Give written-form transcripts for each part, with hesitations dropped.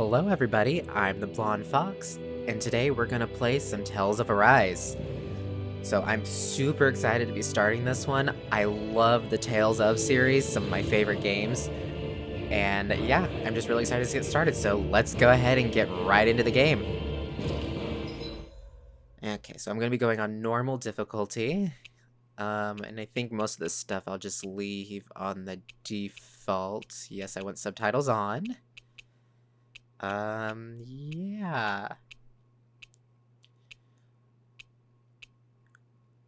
Hello everybody, I'm the Blonde Fox, and today we're gonna play some Tales of Arise. So I'm super excited to be starting this one. I love the Tales of series, some of my favorite games. And yeah, I'm just really excited to get started, so let's go ahead and get right into the game. Okay, so I'm gonna be going on normal difficulty. And I think most of this stuff I'll just leave on the default. Yes, I want subtitles on. Yeah.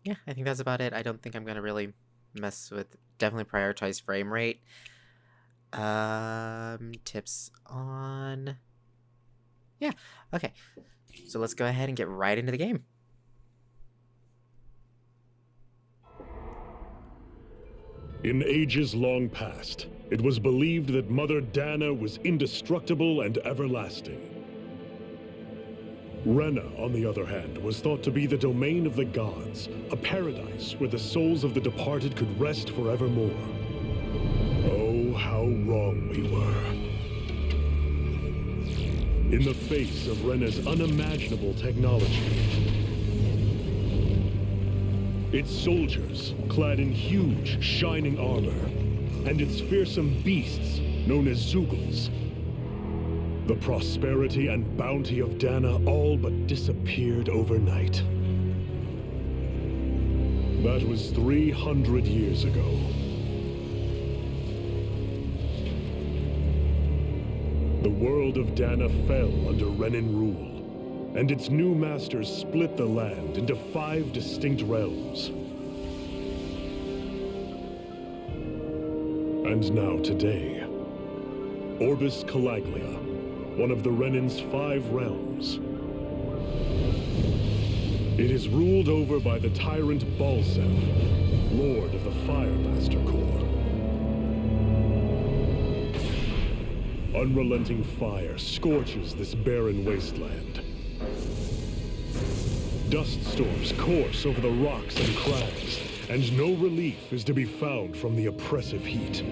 Yeah, I think that's about it. I don't think I'm gonna really mess with, definitely prioritize frame rate. Tips on. Yeah, okay. So let's go ahead and get right into the game. In ages long past, it was believed that Mother Dana was indestructible and everlasting. Rena, on the other hand, was thought to be the domain of the gods, a paradise where the souls of the departed could rest forevermore. Oh, how wrong we were. In the face of Rena's unimaginable technology, its soldiers, clad in huge, shining armor, and its fearsome beasts, known as Zeugles. The prosperity and bounty of Dana all but disappeared overnight. That was 300 years ago. The world of Dana fell under Renan rule, and its new masters split the land into 5 distinct realms. And now today, Orbis Calaglia, one of the Renan's 5 realms. It is ruled over by the tyrant Balsef, Lord of the Firemaster Corps. Unrelenting fire scorches this barren wasteland. Dust storms course over the rocks and crags, and no relief is to be found from the oppressive heat.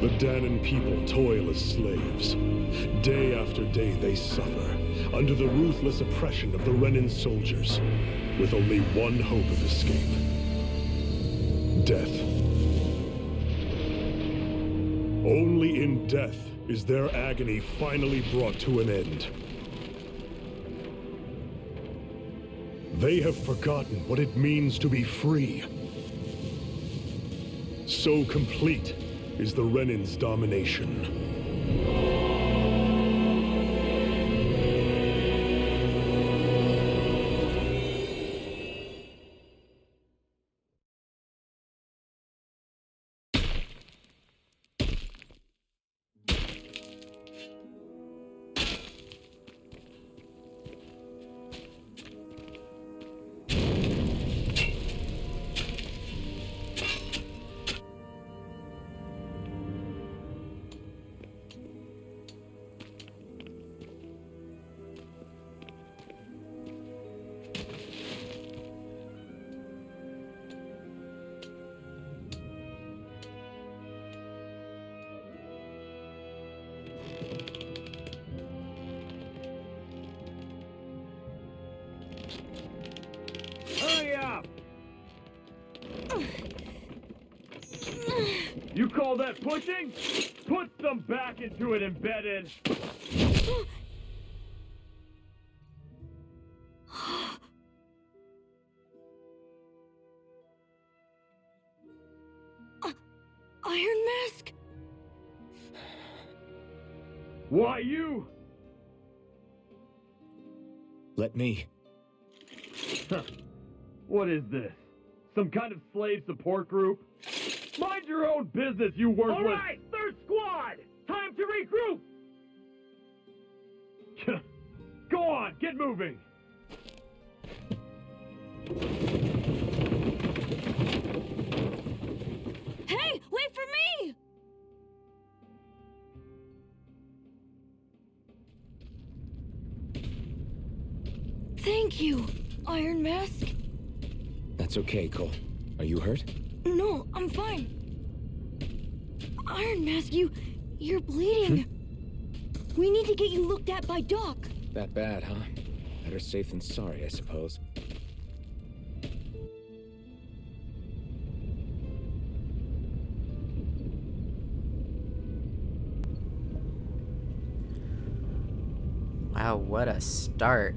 The Danan people toil as slaves. Day after day they suffer, under the ruthless oppression of the Renan soldiers, with only one hope of escape. Death. Only in death is their agony finally brought to an end. They have forgotten what it means to be free. So complete is the Renan's domination. Hurry up! You call that pushing? Put some back into it, embedded! Iron Mask? Why you? Let me. Huh. What is this? Some kind of slave support group? Mind your own business, you worthless— All right, third squad! Time to regroup! Go on, get moving! Hey, wait for me! Thank you, Iron Mask. That's okay, Cole. Are you hurt? No, I'm fine. Iron Mask, you You're bleeding. We need to get you looked at by Doc. That bad, huh? Better safe than sorry, I suppose. Wow, what a start.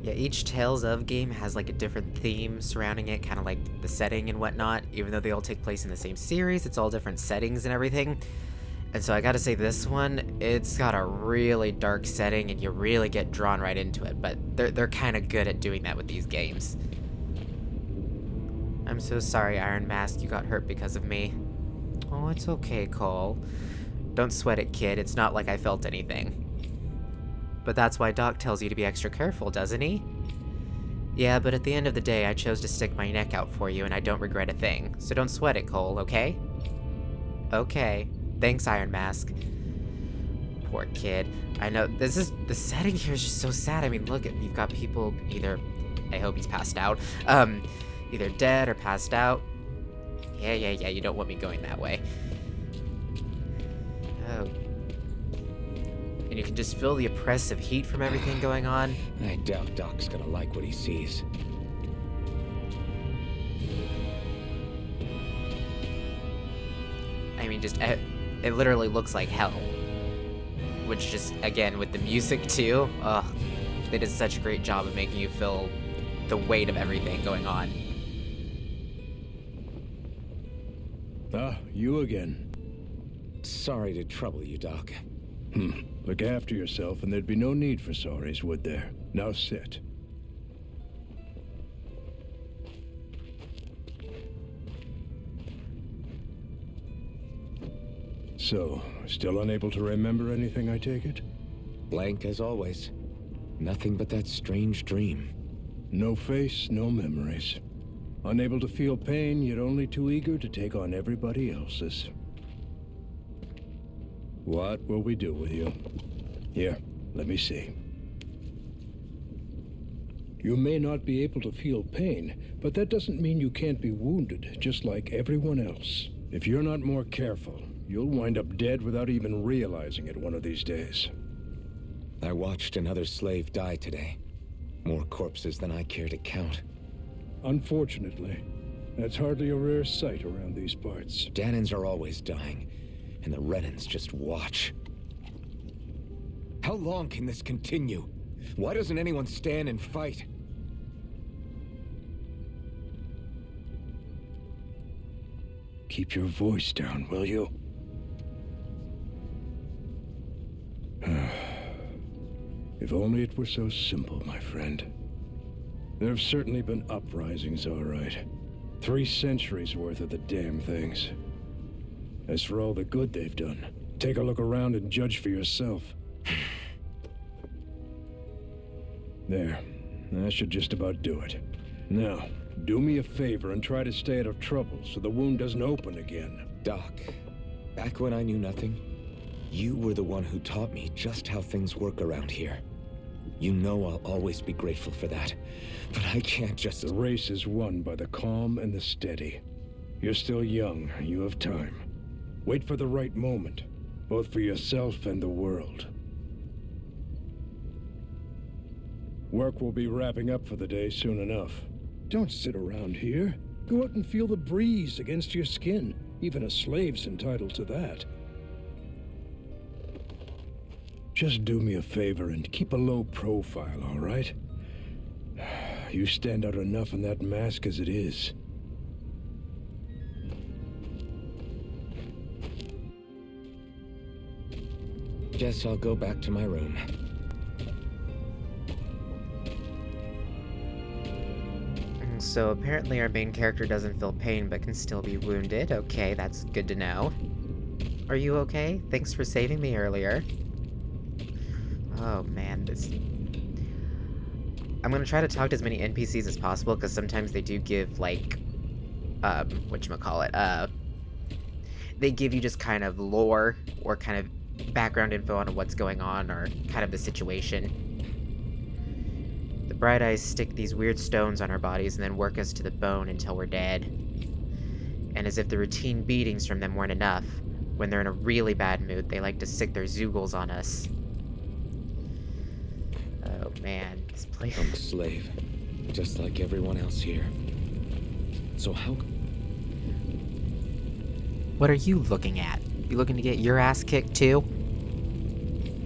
Yeah, each Tales of game has like a different theme surrounding it, kind of like the setting and whatnot. Even though they all take place in the same series, it's all different settings and everything. And so I gotta say, this one, it's got a really dark setting and you really get drawn right into it, but they're kind of good at doing that with these games. I'm so sorry, Iron Mask, you got hurt because of me. Oh, it's okay, Cole. Don't sweat it, kid, it's not like I felt anything. But that's why Doc tells you to be extra careful, doesn't he? Yeah, but at the end of the day, I chose to stick my neck out for you and I don't regret a thing. So don't sweat it, Cole, okay? Okay. Thanks, Iron Mask. Poor kid. I know, the setting here is just so sad. I mean, look, you've got people either, I hope he's passed out, either dead or passed out. Yeah, you don't want me going that way. Oh. And you can just feel the oppressive heat from everything going on. I doubt Doc's gonna like what he sees. I mean, just, it literally looks like hell. Which just, again, with the music too, they did such a great job of making you feel the weight of everything going on. Ah, you again. Sorry to trouble you, Doc. Look after yourself and there'd be no need for sorries, would there? Now sit. So, still unable to remember anything, I take it? Blank as always. Nothing but that strange dream. No face, no memories. Unable to feel pain, yet only too eager to take on everybody else's. What will we do with you? Here, let me see. You may not be able to feel pain, but that doesn't mean you can't be wounded, just like everyone else. If you're not more careful, you'll wind up dead without even realizing it one of these days. I watched another slave die today. More corpses than I care to count. Unfortunately, that's hardly a rare sight around these parts. Danans are always dying, and the Renans just watch. How long can this continue? Why doesn't anyone stand and fight? Keep your voice down, will you? If only it were so simple, my friend. There have certainly been uprisings, all right. 3 centuries worth of the damn things. As for all the good they've done, take a look around and judge for yourself. There. That should just about do it. Now, do me a favor and try to stay out of trouble so the wound doesn't open again. Doc, back when I knew nothing, you were the one who taught me just how things work around here. You know I'll always be grateful for that, but I can't just... The race is won by the calm and the steady. You're still young, you have time. Wait for the right moment, both for yourself and the world. Work will be wrapping up for the day soon enough. Don't sit around here. Go out and feel the breeze against your skin. Even a slave's entitled to that. Just do me a favor and keep a low profile, all right? You stand out enough in that mask as it is. Guess I'll go back to my room. So apparently our main character doesn't feel pain but can still be wounded. Okay, that's good to know. Are you okay? Thanks for saving me earlier. Oh man, this... I'm gonna try to talk to as many NPCs as possible, because sometimes they do give, like, whatchamacallit, they give you just kind of lore, or kind of background info on what's going on, or kind of the situation. The Bright Eyes stick these weird stones on our bodies and then work us to the bone until we're dead. And as if the routine beatings from them weren't enough, When they're in a really bad mood, they like to sick their Zeugles on us. Oh man, this place... I'm a slave, just like everyone else here. So how... What are you looking at? You looking to get your ass kicked too?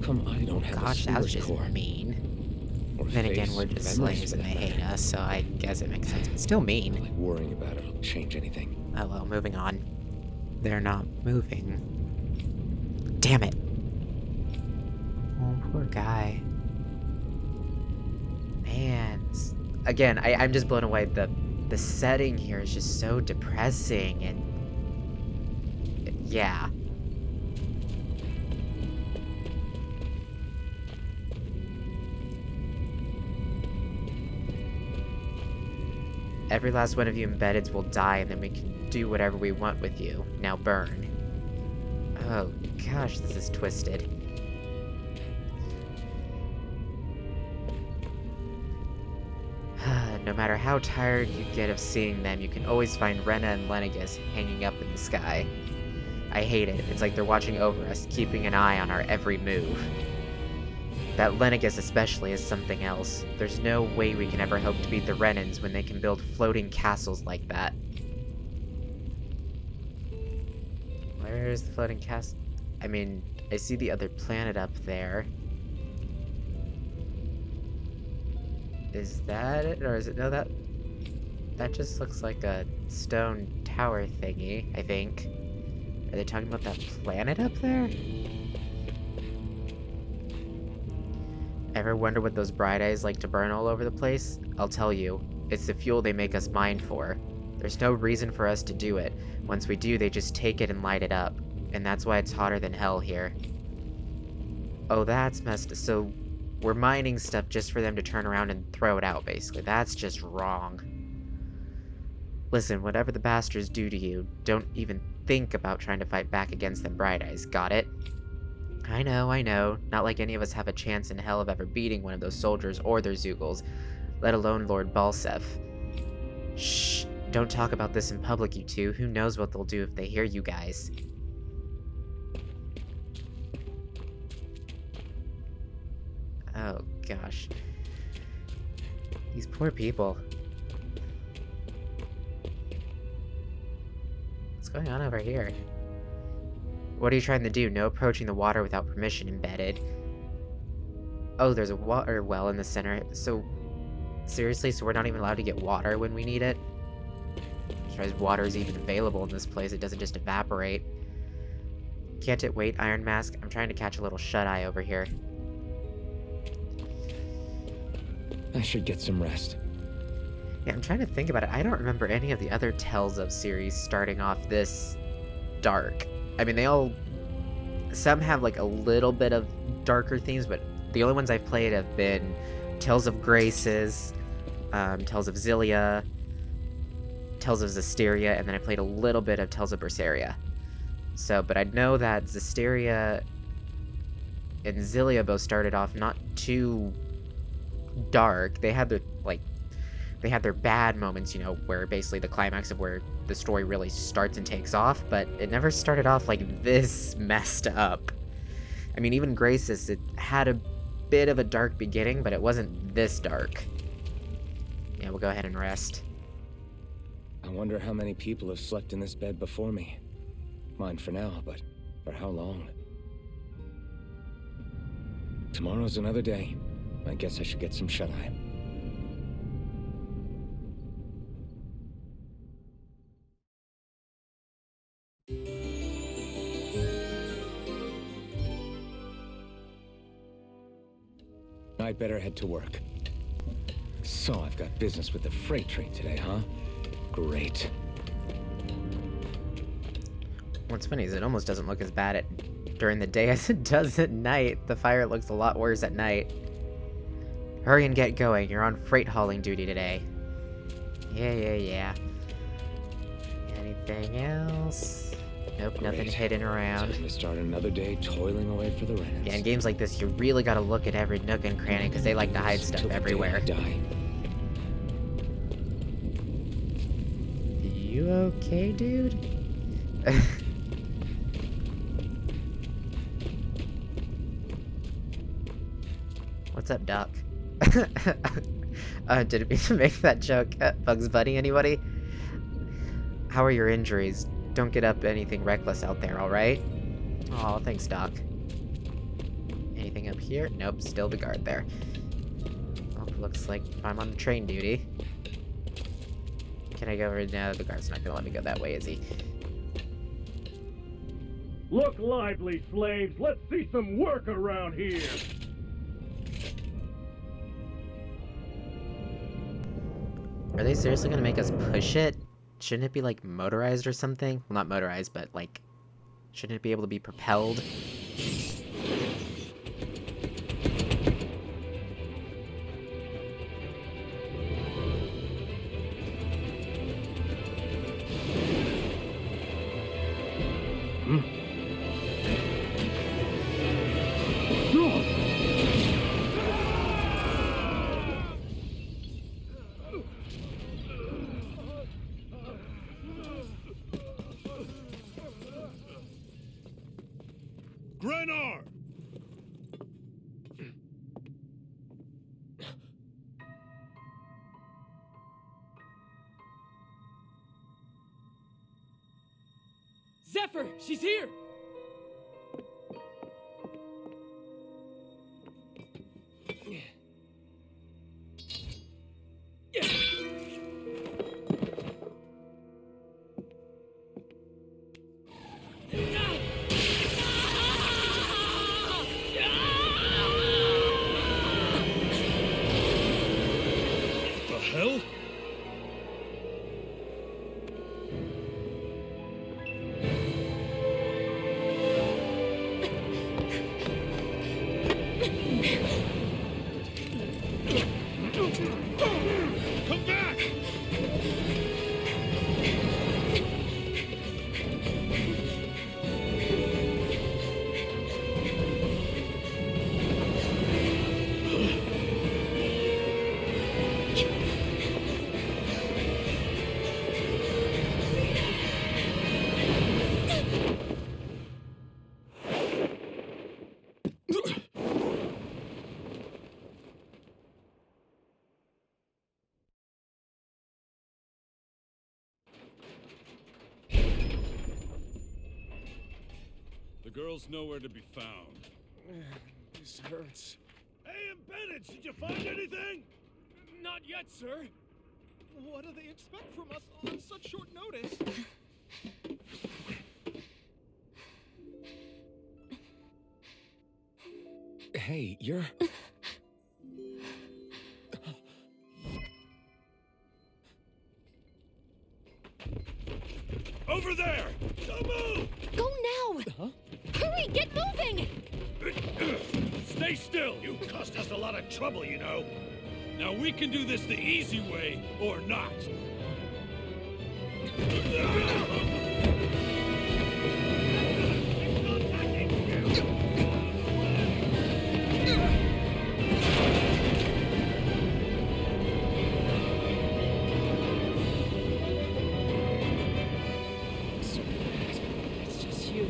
Come, I don't have a Gosh, that was spirit just core. mean. Or Then again, face, we're just memories slaves for and they that hate matter. us, so I guess it makes sense. But still mean. Like worrying about it'll change anything. Oh well, moving on. They're not moving. Damn it. Oh, poor guy. Man. Again, I'm just blown away. The setting here is just so depressing and... Yeah. Every last one of you embeddeds will die, and then we can do whatever we want with you. Now burn. Oh gosh, this is twisted. No matter how tired you get of seeing them, you can always find Rena and Lenegus hanging up in the sky. I hate it. It's like they're watching over us, keeping an eye on our every move. That Lenegus especially is something else. There's no way we can ever hope to beat the Renans when they can build floating castles like that. Where's the floating castle? I mean, I see the other planet up there. Is that it? Or is it? No, that just looks like a stone tower thingy, I think. Are they talking about that planet up there? Ever wonder what those bright eyes like to burn all over the place? I'll tell you, it's the fuel they make us mine for. There's no reason for us to do it. Once we do, they just take it and light it up. And that's why it's hotter than hell here. Oh, that's messed up. So, we're mining stuff just for them to turn around and throw it out, basically. That's just wrong. Listen, whatever the bastards do to you, don't even think about trying to fight back against them bright eyes, got it? I know. Not like any of us have a chance in hell of ever beating one of those soldiers or their Zeugles, let alone Lord Balsef. Shh, don't talk about this in public, you two. Who knows what they'll do if they hear you guys. Oh, gosh. These poor people. What's going on over here? What are you trying to do? No approaching the water without permission, embedded. Oh, there's a water well in the center. So, seriously? So we're not even allowed to get water when we need it? As far as water is even available in this place, it doesn't just evaporate. Can't it wait, Iron Mask? I'm trying to catch a little shut-eye over here. I should get some rest. Yeah, I'm trying to think about it. I don't remember any of the other Tales of series starting off this dark. I mean, they all... Some have, like, a little bit of darker themes, but the only ones I've played have been Tales of Graces, Tales of Xillia, Tales of Zestiria, and then I played a little bit of Tales of Berseria. So, but I know that Zestiria and Xillia both started off not too dark. They had their, like, they had their bad moments, you know, where basically the climax of where the story really starts and takes off, but it never started off like this messed up. I mean, even Graces, it had a bit of a dark beginning, but it wasn't this dark. Yeah, we'll go ahead and rest. I wonder how many people have slept in this bed before me. Mine for now, but for how long? Tomorrow's another day. I guess I should get some shut-eye. I'd better head to work. So I've got business with the freight train today, huh? Great. What's funny is it almost doesn't look as bad during the day as it does at night. The fire looks a lot worse at night. Hurry and get going. You're on freight hauling duty today. Yeah. Anything else? Nope, nothing Great. hidden around. Time to start another day toiling away for the Renans. Yeah, in games like this, you really gotta look at every nook and cranny, because they like to hide stuff Till the day everywhere. I die. You okay, dude? What's up, Doc? Didn't mean to make that joke at Bugs Bunny, anybody? How are your injuries? Don't get up anything reckless out there, alright? Aw, thanks, Doc. Anything up here? Nope, still the guard there. Well, looks like I'm on the train duty. Can I go over? No, the guard's not gonna let me go that way, is he? Look lively, slaves. Let's see some work around here. Are they seriously gonna make us push it? Shouldn't it be, like, motorized or something? Well, not motorized, but, like, shouldn't it be able to be propelled? Grenar! Zephyr, she's here! The hell? Come back! The girl's nowhere to be found. This hurts. Hey, Bennett, did you find anything? Not yet, sir. What do they expect from us on such short notice? Hey, you're... Over there! Don't move! Go now! Huh? Hurry, get moving! Stay still! You caused us a lot of trouble, you know. Now we can do this the easy way, or not. It's just you.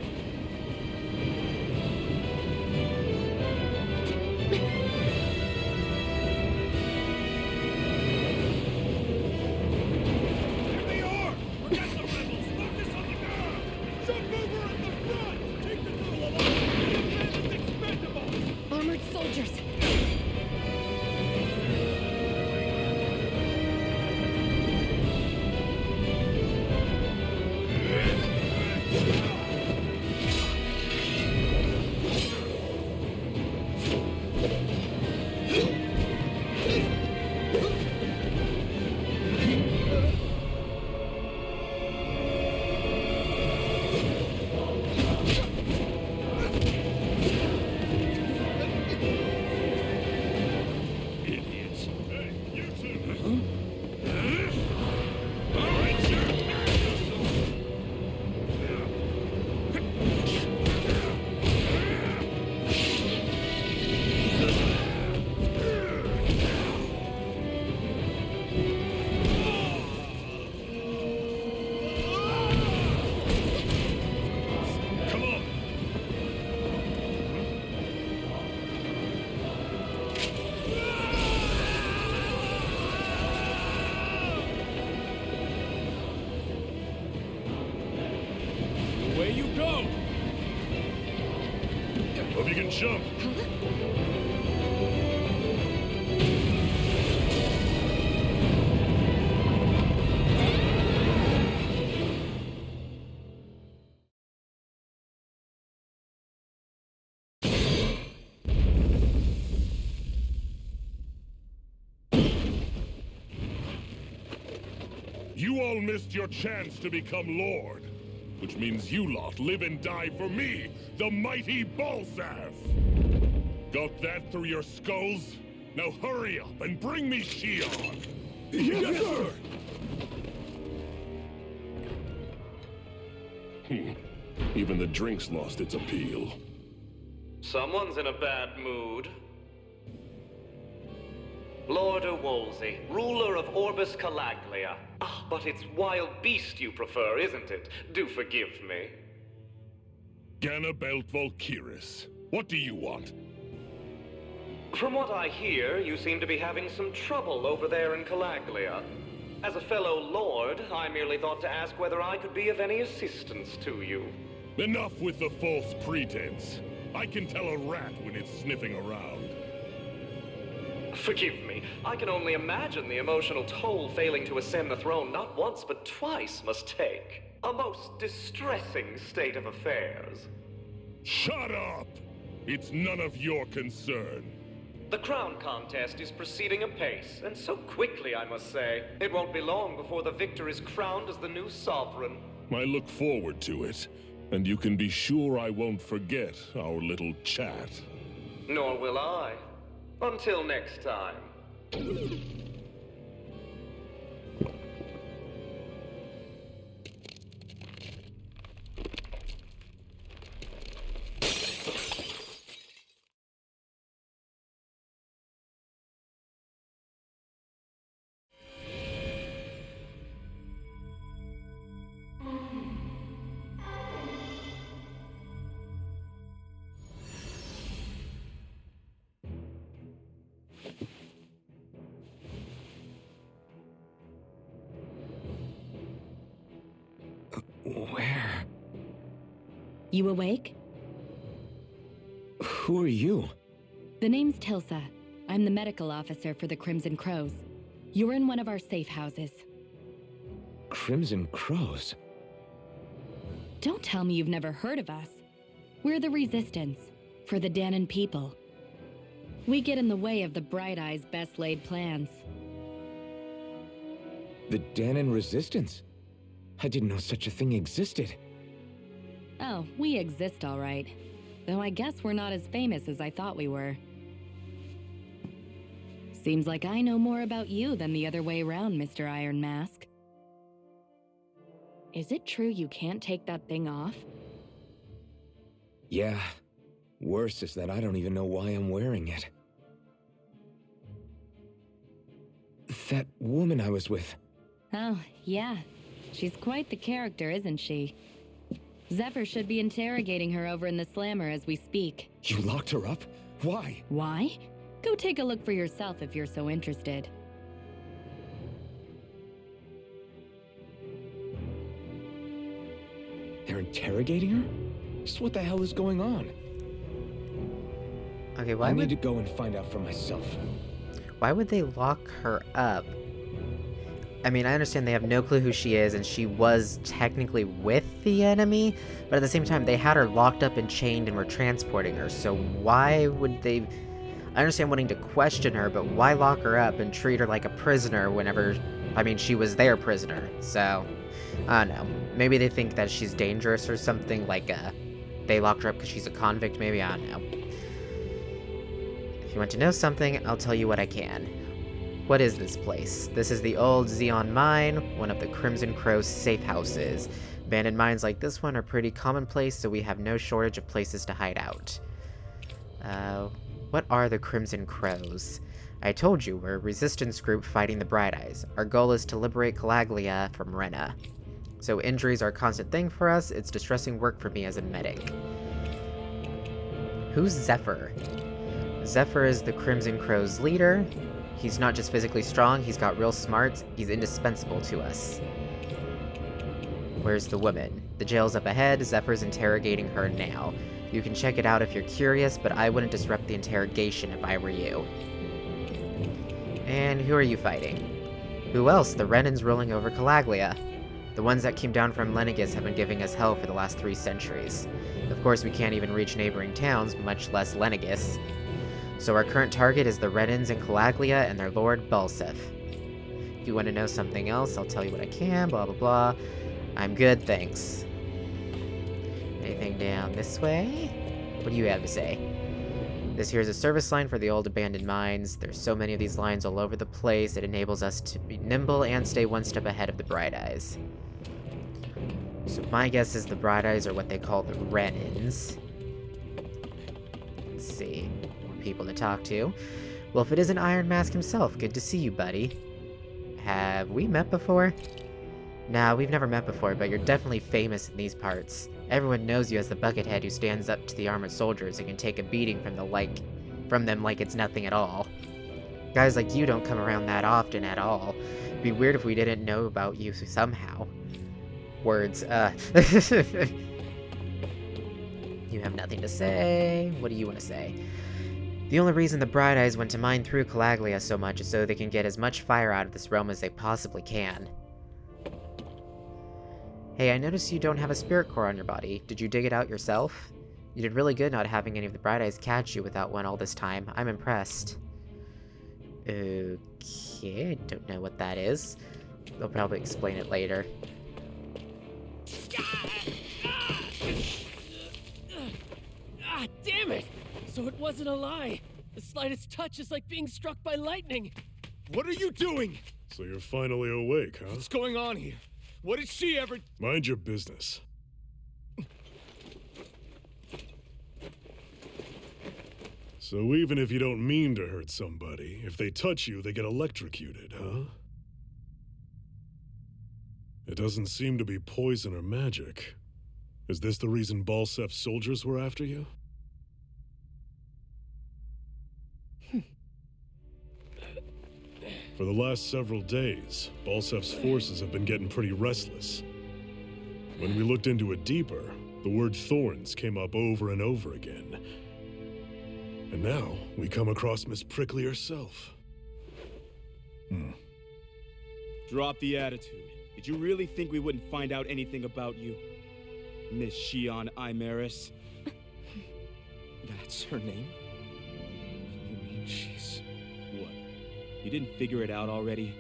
Hope you can jump. You all missed your chance to become Lord, which means you lot live and die for me, the mighty Balzath! Got that through your skulls? Now hurry up and bring me Shion! Yes, sir! Even the drink's lost its appeal. Someone's in a bad mood. Lord Wolsey, ruler of Orbis Calaglia. Ah, but it's wild beast you prefer, isn't it? Do forgive me. Ganabelt Valkyris, what do you want? From what I hear, you seem to be having some trouble over there in Calaglia. As a fellow lord, I merely thought to ask whether I could be of any assistance to you. Enough with the false pretense. I can tell a rat when it's sniffing around. Forgive me, I can only imagine the emotional toll failing to ascend the throne not once but twice must take. A most distressing state of affairs. Shut up! It's none of your concern. The crown contest is proceeding apace, and so quickly, I must say. It won't be long before the victor is crowned as the new sovereign. I look forward to it, and you can be sure I won't forget our little chat. Nor will I. Until next time. Where? You awake? Who are you? The name's Tilsa. I'm the medical officer for the Crimson Crows. You're in one of our safe houses. Crimson Crows? Don't tell me you've never heard of us. We're the Resistance, for the Danon people. We get in the way of the Bright Eye's best laid plans. The Danon Resistance? I didn't know such a thing existed. Oh, we exist all right. Though I guess we're not as famous as I thought we were. Seems like I know more about you than the other way around, Mr. Iron Mask. Is it true you can't take that thing off? Yeah. Worse is that I don't even know why I'm wearing it. That woman I was with. Oh, yeah. She's quite the character, isn't she? Zephyr should be interrogating her over in the Slammer as we speak. You locked her up? Why? Why? Go take a look for yourself if you're so interested. They're interrogating her? Just what the hell is going on? Okay, I need to go and find out for myself. why would they lock her up? I mean, I understand they have no clue who she is, and she was technically with the enemy, but at the same time, they had her locked up and chained and were transporting her, so why would they... I understand wanting to question her, but why lock her up and treat her like a prisoner whenever... I mean, she was their prisoner, so... I don't know. Maybe they think that she's dangerous or something, like, they locked her up because she's a convict, maybe, I don't know. If you want to know something, I'll tell you what I can. What is this place? This is the old Xeon mine, one of the Crimson Crow's safe houses. Abandoned mines like this one are pretty commonplace, so we have no shortage of places to hide out. What are the Crimson Crows? I told you, we're a resistance group fighting the Bright Eyes. Our goal is to liberate Calaglia from Rena. So injuries are a constant thing for us, it's distressing work for me as a medic. Who's Zephyr? Zephyr is the Crimson Crow's leader. He's not just physically strong, he's got real smarts, he's indispensable to us. Where's the woman? The jail's up ahead, Zephyr's interrogating her now. You can check it out if you're curious, but I wouldn't disrupt the interrogation if I were you. And who are you fighting? Who else? The Renans ruling over Calaglia. The ones that came down from Lenegis have been giving us hell for the last 3 centuries. Of course, we can't even reach neighboring towns, much less Lenegis. So our current target is the Renans in Calaglia and their lord, Balsef. If you want to know something else, I'll tell you what I can, blah blah blah. I'm good, thanks. Anything down this way? What do you have to say? This here is a service line for the old abandoned mines. There's so many of these lines all over the place, it enables us to be nimble and stay one step ahead of the Bright Eyes. So my guess is the Bright Eyes are what they call the Renans. Let's see, more people to talk to. Well, if it isn't Iron Mask himself, good to see you, buddy. Have we met before? Nah, we've never met before, but you're definitely famous in these parts. Everyone knows you as the buckethead who stands up to the armored soldiers and can take a beating from them like it's nothing at all. Guys like you don't come around that often at all. It'd be weird if we didn't know about you somehow. Words, You have nothing to say? What do you want to say? The only reason the Bright Eyes went to mine through Calaglia so much is so they can get as much fire out of this realm as they possibly can. Hey, I noticed you don't have a spirit core on your body. Did you dig it out yourself? You did really good not having any of the Bright Eyes catch you without one all this time. I'm impressed. Okay, I don't know what that is. They'll probably explain it later. Ah, damn it! So it wasn't a lie. The slightest touch is like being struck by lightning. What are you doing? So you're finally awake, huh? What's going on here? What did she ever... Mind your business. So even if you don't mean to hurt somebody, if they touch you, they get electrocuted, huh? It doesn't seem to be poison or magic. Is this the reason Balsef's soldiers were after you? For the last several days, Balsef's forces have been getting pretty restless. When we looked into it deeper, the word thorns came up over and over again. And now, we come across Miss Prickly herself. Drop the attitude. Did you really think we wouldn't find out anything about you? Miss Shion Imaris? That's her name? You mean she's... What? You didn't figure it out already?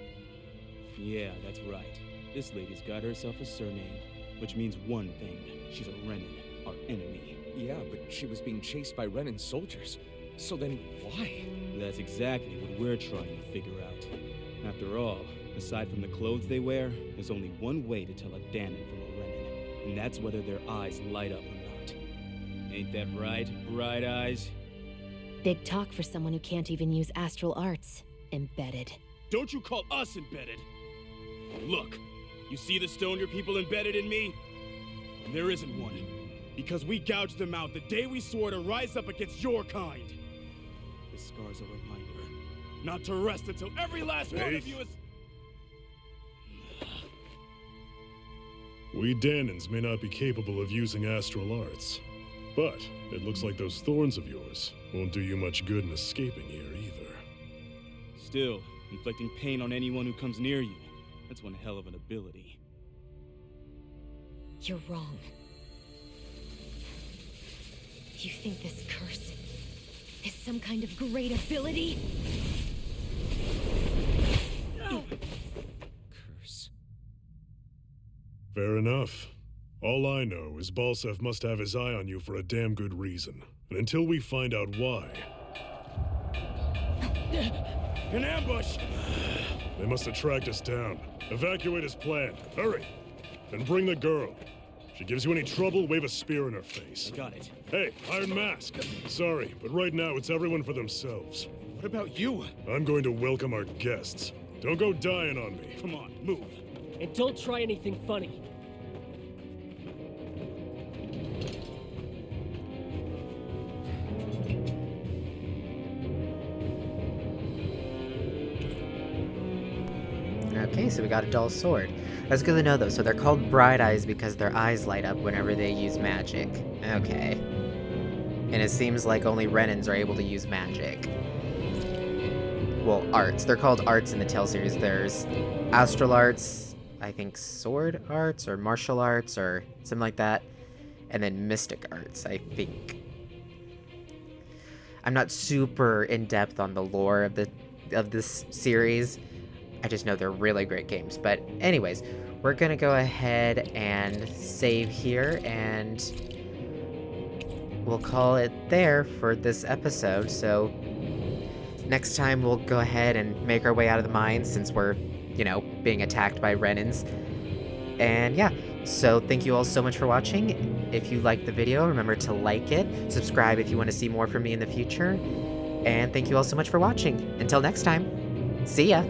Yeah, that's right. This lady's got herself a surname, which means one thing. She's a Renan, our enemy. Yeah, but she was being chased by Renan soldiers. So then, why? That's exactly what we're trying to figure out. After all, aside from the clothes they wear, there's only one way to tell a Danon from a Renan, and that's whether their eyes light up or not. Ain't that right, Bright Eyes? Big talk for someone who can't even use astral arts. Embedded. Don't you call us embedded! Look, you see the stone your people embedded in me? And there isn't one. Because we gouged them out the day we swore to rise up against your kind. This scar's a reminder, not to rest until every last one of you is... We Danons may not be capable of using astral arts, but it looks like those thorns of yours won't do you much good in escaping here either. Still, inflicting pain on anyone who comes near you, that's one hell of an ability. You're wrong. You think this curse is some kind of great ability? Curse. Fair enough. All I know is Balsef must have his eye on you for a damn good reason. And until we find out why... An ambush! They must have tracked us down. Evacuate as planned. Hurry! And bring the girl. If she gives you any trouble, wave a spear in her face. Got it. Hey, Iron Mask. Sorry, but right now it's everyone for themselves. What about you? I'm going to welcome our guests. Don't go dying on me. Come on, move. And don't try anything funny. Okay, so we got a dull sword. That's good to know, though. So they're called Bright Eyes because their eyes light up whenever they use magic. Okay. And it seems like only Renins are able to use magic. Well, arts. They're called arts in the Tale series. There's astral arts, I think sword arts or martial arts or something like that. And then mystic arts, I think. I'm not super in-depth on the lore of this series. I just know they're really great games. But anyways, we're gonna go ahead and save here, and we'll call it there for this episode. So next time we'll go ahead and make our way out of the mines, since we're, being attacked by Renins. And yeah, so thank you all so much for watching. If you liked the video, remember to like it, subscribe if you want to see more from me in the future, and thank you all so much for watching. Until next time, see ya!